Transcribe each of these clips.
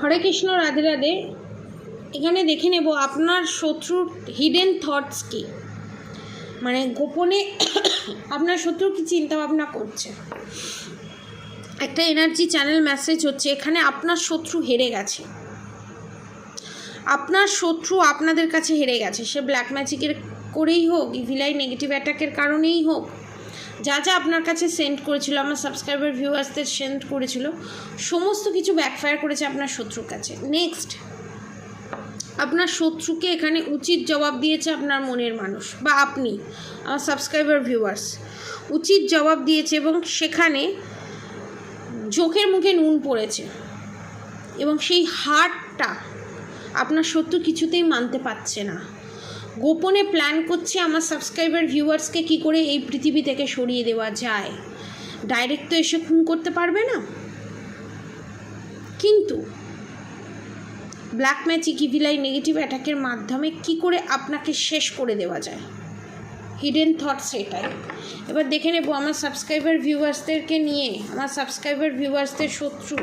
হরে কৃষ্ণ, রাধে রাধে। এখানে দেখে নেব আপনার শত্রুর হিডেন থটস কী, মানে গোপনে আপনার শত্রু কী চিন্তা ভাবনা করছে। একটা এনার্জি চ্যানেল মেসেজ হচ্ছে এখানে আপনার শত্রু হেরে গেছে, আপনার শত্রু আপনাদের কাছে হেরে গেছে। সে ব্ল্যাক ম্যাজিকের করেই হোক, ইভিলাই নেগেটিভ অ্যাটাকের কারণেই হোক, যা যা আপনার কাছে সেন্ড করেছিল, আমার সাবস্ক্রাইবার ভিউয়ার্সদের সেন্ড করেছিল, সমস্ত কিছু ব্যাকফায়ার করেছে আপনার শত্রুর কাছে। নেক্সট, আপনার শত্রুকে এখানে উচিত জবাব দিয়েছে আপনার মনের মানুষ বা আপনি, আমার সাবস্ক্রাইবার ভিউয়ার্স, উচিত জবাব দিয়েছে এবং সেখানে চোখের মুখে নুন পড়েছে এবং সেই হারটা আপনার শত্রু কিছুতেই মানতে পারছে না। গোপনে প্ল্যান করছে আমার সাবস্ক্রাইবার ভিউয়ার্সকে কী করে এই পৃথিবী থেকে সরিয়ে দেওয়া যায়। ডাইরেক্ট তো এসে খুন করতে পারবে না, কিন্তু ব্ল্যাক ম্যাজিক, ইভিলাই নেগেটিভ অ্যাটাকের মাধ্যমে কি করে আপনাকে শেষ করে দেওয়া যায়, হিডেন থটস এটাই। এবার দেখে নেব আমার সাবস্ক্রাইবার ভিউয়ার্সদেরকে নিয়ে, আমার সাবস্ক্রাইবার ভিউয়ার্সদের শত্রু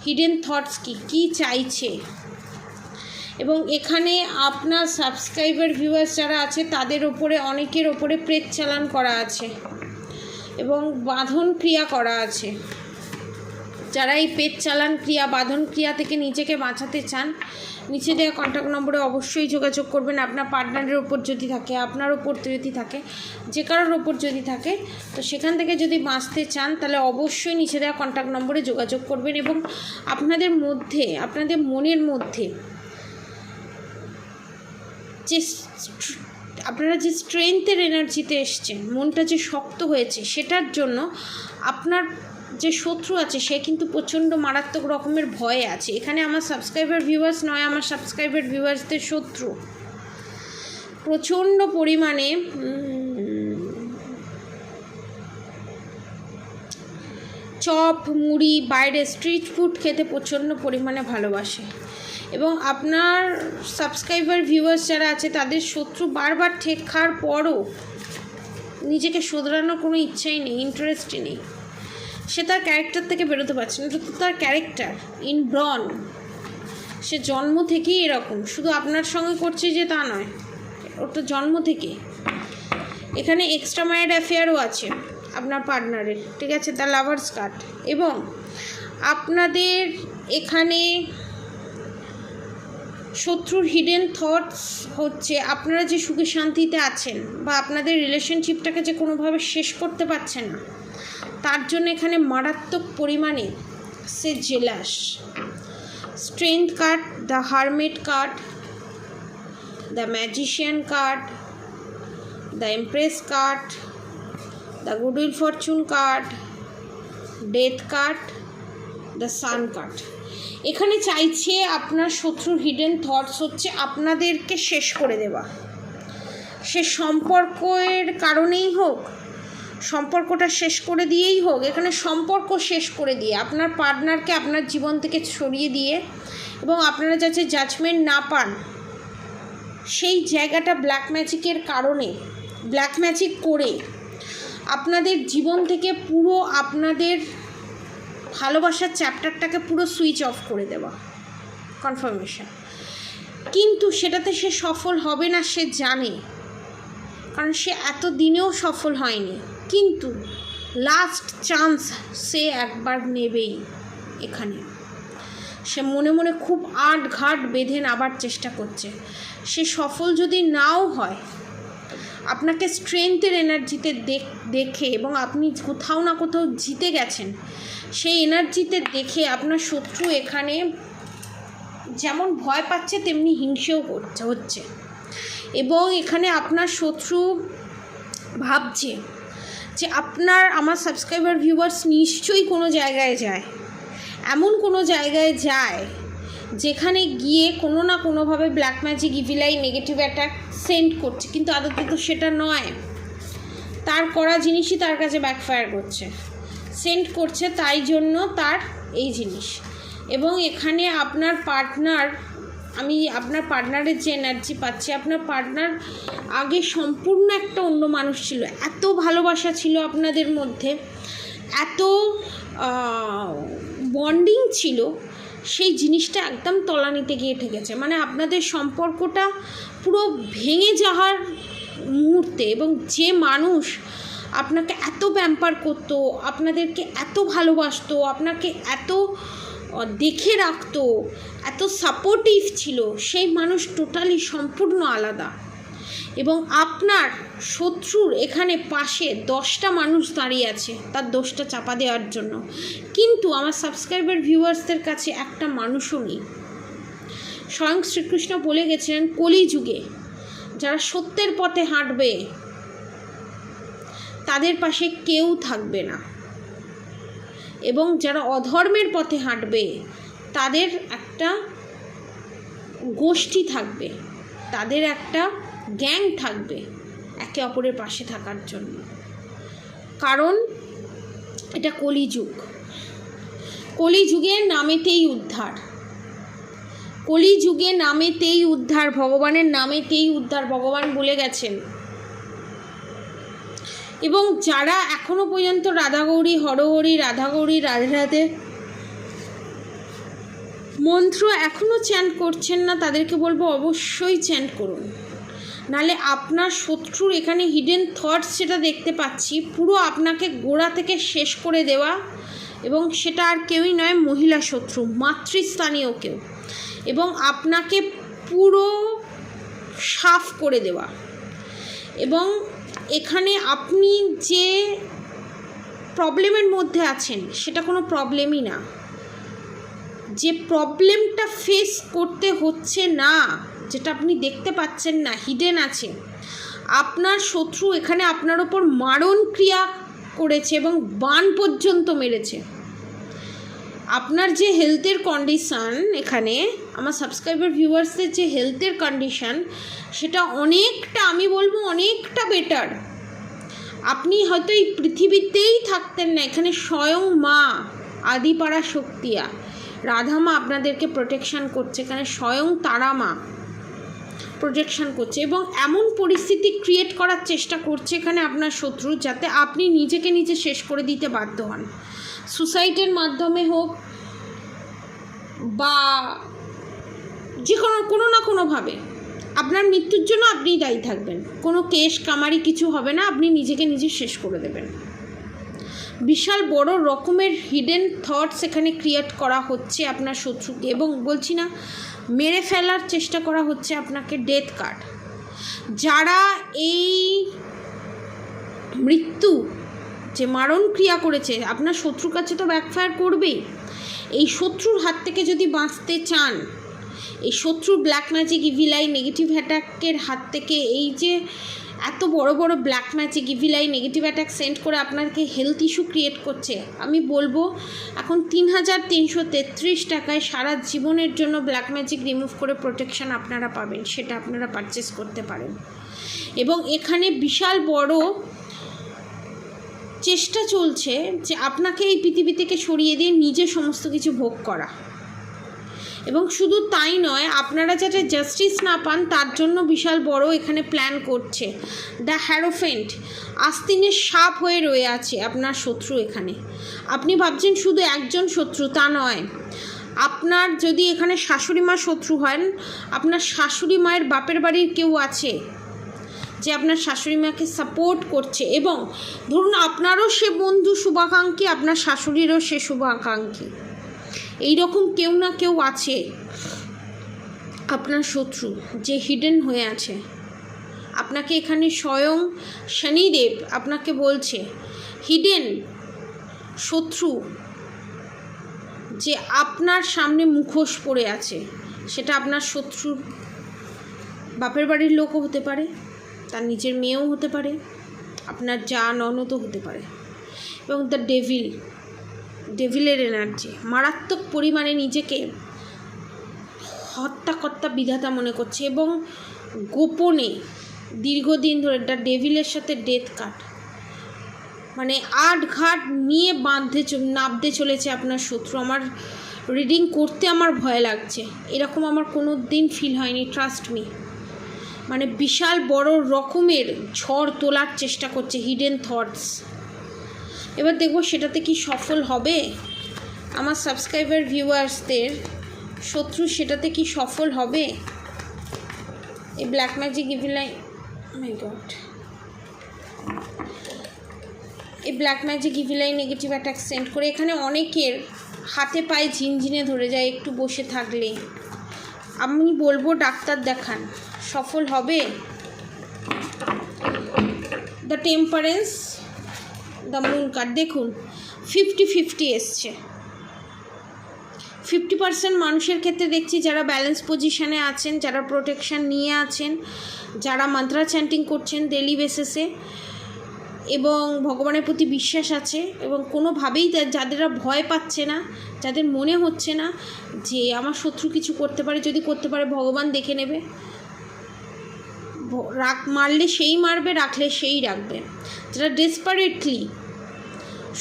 হিডেন থটস কী চাইছে। এবং এখানে আপনার সাবস্ক্রাইবার ভিউয়ার্স যারা আছে তাদের ওপরে, অনেকের ওপরে প্রেত চালান করা আছে এবং বাঁধন ক্রিয়া করা আছে। যারা এই পেট চালান ক্রিয়া, বাঁধন ক্রিয়া থেকে নিজেকে বাঁচাতে চান, নিচে দেওয়া কন্ট্যাক্ট নম্বরে অবশ্যই যোগাযোগ করবেন। আপনার পার্টনারের ওপর যদি থাকে, আপনার ওপর যদি থাকে, যে কারোর ওপর যদি থাকে, তো সেখান থেকে যদি বাঁচতে চান তাহলে অবশ্যই নিচে দেওয়া কন্ট্যাক্ট নম্বরে যোগাযোগ করবেন। এবং আপনাদের মধ্যে, আপনাদের মনের মধ্যে যে আপনারা যে স্ট্রেংথের এনার্জিতে এসছেন, মনটা যে শক্ত হয়েছে, সেটার জন্য আপনার যে শত্রু আছে সে কিন্তু প্রচণ্ড মারাত্মক রকমের ভয়ে আছে। এখানে আমার সাবস্ক্রাইবার ভিউয়ার্স নয়, আমার সাবস্ক্রাইবার ভিউয়ার্সদের শত্রু প্রচণ্ড পরিমাণে চপ মুড়ি, বাইরে স্ট্রিট ফুড খেতে প্রচণ্ড পরিমাণে ভালোবাসে। এবং আপনার সাবস্ক্রাইবার ভিউয়ার্স যারা আছে তাদের শত্রু বারবার ঠেক খাওয়ার পরও নিজেকে শোধরানোর কোনো ইচ্ছাই নেই, ইন্টারেস্টই নেই। সে তার ক্যারেক্টার থেকে বেরোতে পারছে না। এটা তো তার ক্যারেক্টার ইনব্রন, সে জন্ম থেকেই এরকম। শুধু আপনার সঙ্গে করছে যে তা নয়, ওর তো জন্ম থেকে। এখানে এক্সট্রা ম্যারিড অ্যাফেয়ারও আছে আপনার পার্টনারের, ঠিক আছে, দ্য লাভার্স কার্ড। এবং আপনাদের এখানে শত্রুর হিডেন থটস হচ্ছে আপনারা যে সুখে শান্তিতে আছেন বা আপনাদের রিলেশনশিপটাকে যে কোনোভাবে শেষ করতে পারছেন না, তার জন্য এখানে মারাত্মক পরিমাণে সে jealous. Strength card, the hermit card, the magician card, the empress card, the goodwill fortune card, death card, the sun card. এখানে চাইছে আপনার শত্রুর হিডেন থটস হচ্ছে আপনাদেরকে শেষ করে দেওয়া। সে সম্পর্কের কারণেই হোক, সম্পর্কটা শেষ করে দিয়েই হোক, এখানে সম্পর্ক শেষ করে দিয়ে আপনার পার্টনারকে আপনার জীবন থেকে সরিয়ে দিয়ে, এবং আপনারা যাতে জাজমেন্ট না পান সেই জায়গাটা ব্ল্যাক ম্যাজিকের কারণে, ব্ল্যাক ম্যাজিক করে আপনাদের জীবন থেকে পুরো আপনাদের ভালোবাসার চ্যাপ্টারটাকে পুরো সুইচ অফ করে দেওয়া, কনফার্মেশন। কিন্তু সেটাতে সে সফল হবে না, সে জানে, কারণ সে এত দিনেও সফল হয়নি। কিন্তু লাস্ট চান্স সে একবার নেবেই। এখানে সে মনে মনে খুব আট ঘাট বেঁধে নাবার চেষ্টা করছে। সে সফল যদি নাও হয়, আপনাকে স্ট্রেংথের এনার্জিতে দেখে এবং আপনি কোথাও না কোথাও জিতে গেছেন সেই এনার্জিতে দেখে আপনার শত্রু এখানে যেমন ভয় পাচ্ছে তেমনি হিংসেও হচ্ছে। এবং এখানে আপনার শত্রু ভাবছে যে আমার সাবস্ক্রাইবার ভিউয়ার্স নিশ্চয়ই কোনো জায়গায় যায়, এমন কোনো জায়গায় যায় যেখানে গিয়ে কোনো না কোনোভাবে black magic, evil eye negative attack send করছে, কিন্তু আদতে তো সেটা নয়। তার করা জিনিসই তার কাছে ব্যাকফায়ার করছে, সেন্ড করছে, তাই জন্য তার এই জিনিস। এবং এখানে আপনার পার্টনার, আমি আপনার পার্টনারের যে এনার্জি পাচ্ছি, আপনার পার্টনার আগে সম্পূর্ণ একটা অন্য মানুষ ছিল, এত ভালোবাসা ছিল আপনাদের মধ্যে, এত বন্ডিং ছিল সেই জিনিসটা একদম তলানিতে গিয়ে ঠেকেছে। মানে আপনাদের সম্পর্কটা পুরো ভেঙে যাওয়ার মুহূর্তে, এবং যে মানুষ আপনাকে এত প্যাম্পার করতো, আপনাদেরকে এত ভালোবাসতো, আপনাকে এত দেখে রাখতো, এত সাপোর্টিভ ছিল, সেই মানুষ টোটালি সম্পূর্ণ আলাদা। এবং আপনার শত্রুর এখানে পাশে 10টা মানুষ দাঁড়িয়ে আছে তার দোষটা চাপা দেওয়ার জন্য, কিন্তু আমার সাবস্ক্রাইবার ভিউয়ার্সদের কাছে একটা মানুষও নেই। স্বয়ং শ্রীকৃষ্ণ বলে গেছিলেন কলিযুগে যারা সত্যের পথে হাঁটবে তাদের পাশে কেউ থাকবে না, এবং যারা অধর্মের পথে হাঁটবে তাদের একটা গোষ্ঠী থাকবে, তাদের একটা গ্যাং থাকবে একে অপরের পাশে থাকার জন্য। কারণ এটা কলিযুগ, কলিযুগের নামেতেই উদ্ধার, কলিযুগে নামেতেই উদ্ধার, ভগবানের নামেতেই উদ্ধার, ভগবান বলে গেছেন। এবং যারা এখনো পর্যন্ত রাধাগৌরী হরহরি, রাধাগৌরী রাধে রাধে মন্ত্র এখনও চ্যান্ট করছেন না, তাদেরকে বলবো অবশ্যই চ্যান্ট করুন, নালে আপনার শত্রুর এখানে হিডেন থটস যেটা দেখতে পাচ্ছি পুরো আপনাকে গোড়া থেকে শেষ করে দেওয়া, এবং সেটা আর কেউই নয়, মহিলা শত্রু, মাতৃস্থানীয় কেউ, এবং আপনাকে পুরো সাফ করে দেওয়া। এবং এখানে আপনি যে প্রবলেমের মধ্যে আছেন সেটা কোনো প্রবলেমই না, যে প্রবলেমটা ফেস করতে হচ্ছে না, যেটা আপনি দেখতে পাচ্ছেন না, হিডেন আছে, আপনার শত্রু এখানে আপনার ওপর মারণ ক্রিয়া করেছে এবং বান পর্যন্ত মেরেছে। আপনার যে হেলথের কন্ডিশান, এখানে আমার সাবস্ক্রাইবার ভিউয়ার্সদের যে হেলথের কন্ডিশান, সেটা অনেকটা, আমি বলবো অনেকটা বেটার। আপনি হয়তো এই পৃথিবীতেই থাকতেন না, এখানে স্বয়ং মা আদিপাড়া শক্তিয়া রাধা মা আপনাদেরকে প্রোটেকশান করছে, এখানে স্বয়ং তারা মা প্রোটেকশান করছে, এবং এমন পরিস্থিতি ক্রিয়েট করার চেষ্টা করছে এখানে আপনার শত্রু, যাতে আপনি নিজেকে নিজে শেষ করে দিতে বাধ্য হন। সুসাইডের মাধ্যমে হোক বা যে কোনো না কোনোভাবে আপনার মৃত্যুর জন্য আপনিই দায়ী থাকবেন। কোনো কেস কামারি কিছু হবে না, আপনি নিজেকে নিজে শেষ করে দেবেন। বিশাল বড় রকমের হিডেন থটস এখানে ক্রিয়েট করা হচ্ছে আপনার শত্রুকে, এবং বলছি না মেরে ফেলার চেষ্টা করা হচ্ছে আপনাকে। ডেথ কার্ড, যারা এই মৃত্যু যে মারণ ক্রিয়া করেছে আপনার শত্রুর কাছে তো ব্যাকফায়ার করবেই। এই শত্রুর হাত থেকে যদি বাঁচতে চান, এই শত্রুর black magic evil I negative অ্যাটাকের হাত থেকে, এই যে এত বড় বড় black magic evil I negative attack send করে আপনাকে হেলথ ইস্যু ক্রিয়েট করছে, আমি বলবো এখন 3333 টাকায় সারা জীবনের জন্য ব্ল্যাক ম্যাজিক রিমুভ করে প্রোটেকশন আপনারা পাবেন, সেটা আপনারা পারচেস করতে পারেন। এবং এখানে বিশাল বড় চেষ্টা চলছে যে আপনাকে এই পৃথিবী থেকে সরিয়ে দিয়ে নিজে সমস্ত কিছু ভোগ করা। এবং শুধু তাই নয়, আপনারা যাতে জাস্টিস না পান তার জন্য বিশাল বড় এখানে প্ল্যান করছে। দ্য হ্যারোফেন্ট, আস্তিনের সাপ হয়ে রয়ে আছে আপনার শত্রু এখানে। আপনি ভাবছেন শুধু একজন শত্রু, তা নয়। আপনার যদি এখানে শাশুড়ি মা শত্রু হন, আপনার শাশুড়ি মায়ের বাপের বাড়ির কেউ আছে যে আপনার শাশুড়ি মাকে সাপোর্ট করছে, এবং ধরুন আপনারও সে বন্ধু শুভাকাঙ্ক্ষী, আপনার শাশুড়িরও সে শুভাকাঙ্ক্ষী, এইরকম কেউ না কেউ আছে আপনার শত্রু যে হিডেন হয়ে আছে। আপনাকে এখানে স্বয়ং শনিদেব আপনাকে বলছে হিডেন শত্রু যে আপনার সামনে মুখোশ পড়ে আছে, সেটা আপনার শত্রুর বাপের বাড়ির লোকও হতে পারে, তার নিজের মেয়েও হতে পারে, আপনার যা ননদও হতে পারে। এবং দ্য ডেভিলের এনার্জি মারাত্মক পরিমাণে নিজেকে হত্যাকর্তা বিধাতা মনে করছে, এবং গোপনে দীর্ঘদিন ধরে দ্য ডেভিলের সাথে ডেথ কার্ড, মানে আটঘাট নিয়ে নাবতে চলেছে আপনার শত্রু। আমার রিডিং করতে আমার ভয় লাগছে, এরকম আমার কোনো দিন ফিল হয়নি, ট্রাস্ট মি। মানে বিশাল বড় রকমের ঝড় তোলার চেষ্টা করছে হিডেন থটস। এবার দেখব সেটাতে কি সফল হবে। আমার সাবস্ক্রাইবার ভিউয়ার্সদের শত্রু সেটাতে কি সফল হবে? এই black magic evil eye, my god, এই black magic evil eye negative attack send করে এখানে অনেকের হাতে পায়ে ঝিনঝিনে ধরে যায় একটু বসে থাকলে। আমি বলবো ডাক্তার দেখান, সফল হবে। The temperance, the moon card দেখুন 50-50 এসছে। 50% মানুষের ক্ষেত্রে দেখছি যারা ব্যালেন্স পজিশানে আছেন, যারা প্রোটেকশান নিয়ে আছেন, যারা মান্ত্রা চ্যান্টিং করছেন ডেলি বেসিসে এবং ভগবানের প্রতি বিশ্বাস আছে এবং কোনোভাবেই যাদেরা ভয় পাচ্ছে না, যাদের মনে হচ্ছে না যে আমার শত্রু কিছু করতে পারে, যদি করতে পারে ভগবান দেখে নেবে, মারলে সেই মারবে, রাখলে সেই রাখবে। যারা ডেসপারেটলি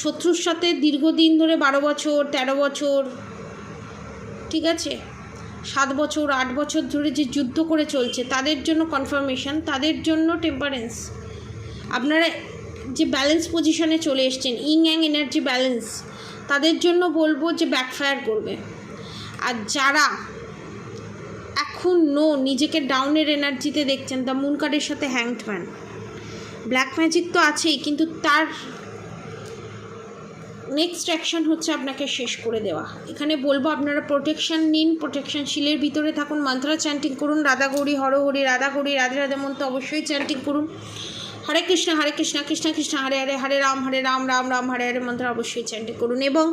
শত্রুর সাথে দীর্ঘদিন ধরে 12 বছর 13 বছর, ঠিক আছে, 7 বছর 8 বছর ধরে যে যুদ্ধ করে চলছে, তাদের জন্য কনফার্মেশন, তাদের জন্য টেম্পারেন্স। আপনারা যে ব্যালেন্স পজিশনে চলে এসছেন, ইং অ্যাং এনার্জি ব্যালেন্স, তাদের জন্য বলবো যে ব্যাকফায়ার করবে। আর যারা এখনও নিজেকে ডাউনের এনার্জিতে দেখছেন, দ্য মুন কার্ডের সাথে হ্যাংড ম্যান, ব্ল্যাক ম্যাজিক তো আছেই, কিন্তু তার নেক্সট অ্যাকশন হচ্ছে আপনাকে শেষ করে দেওয়া। এখানে বলবো আপনারা প্রোটেকশান নিন, প্রোটেকশান শিলের ভিতরে থাকুন, মন্ত্র চ্যান্টিং করুন, রাধা গৌরী হর হরি, রাধা গৌরী রাধে রাধে মন্ত্র অবশ্যই চ্যান্টিং করুন, হরে কৃষ্ণ কৃষ্ণ কৃষ্ণ হরে হরে, হরে রাম রাম রাম হরে হরে মন্ত্র অবশ্যই চ্যান্টিং করুন। এবং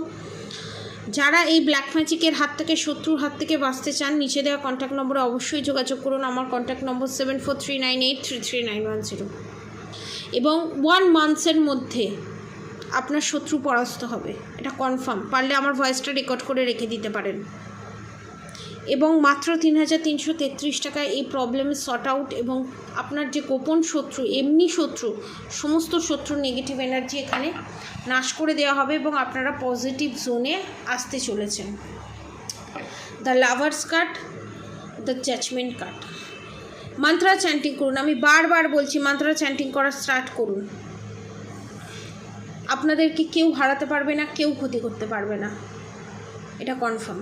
যারা এই ব্ল্যাক ম্যাজিকের হাত থেকে, শত্রুর হাত থেকে বাঁচতে চান, নিচে দেওয়া কন্ট্যাক্ট নম্বরে অবশ্যই যোগাযোগ করুন। আমার কন্ট্যাক্ট নম্বর 7439833910। এবং 1 মান্থসের মধ্যে আপনার শত্রু পরাস্ত হবে, এটা কনফার্ম। পারলে আমার ভয়েসটা রেকর্ড করে রেখে দিতে পারেন। এবং মাত্র 3333 টাকায় এই প্রবলেমের সর্ট আউট এবং আপনার যে গোপন শত্রু, এমনি শত্রু, সমস্ত শত্রুর নেগেটিভ এনার্জি এখানে নাশ করে দেওয়া হবে এবং আপনারা পজিটিভ জোনে আসতে চলেছেন। The lovers card, the judgement card. মন্ত্র চ্যান্টিং করুন, আমি বারবার বলছি মন্ত্র চ্যান্টিং করা স্টার্ট করুন। আপনাদেরকে কেউ হারাতে পারবে না, কেউ ক্ষতি করতে পারবে না, এটা confirm.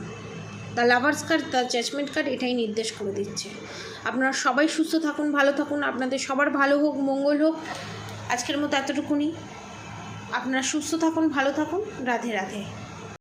The lovers card, the judgement card এটাই নির্দেশ করে দিচ্ছে। আপনারা সবাই সুস্থ থাকুন, ভালো থাকুন, আপনাদের সবার ভালো হোক, মঙ্গল হোক। আজকের মতো এতটুকুনি। আপনারা সুস্থ থাকুন, ভালো থাকুন, রাধে রাধে।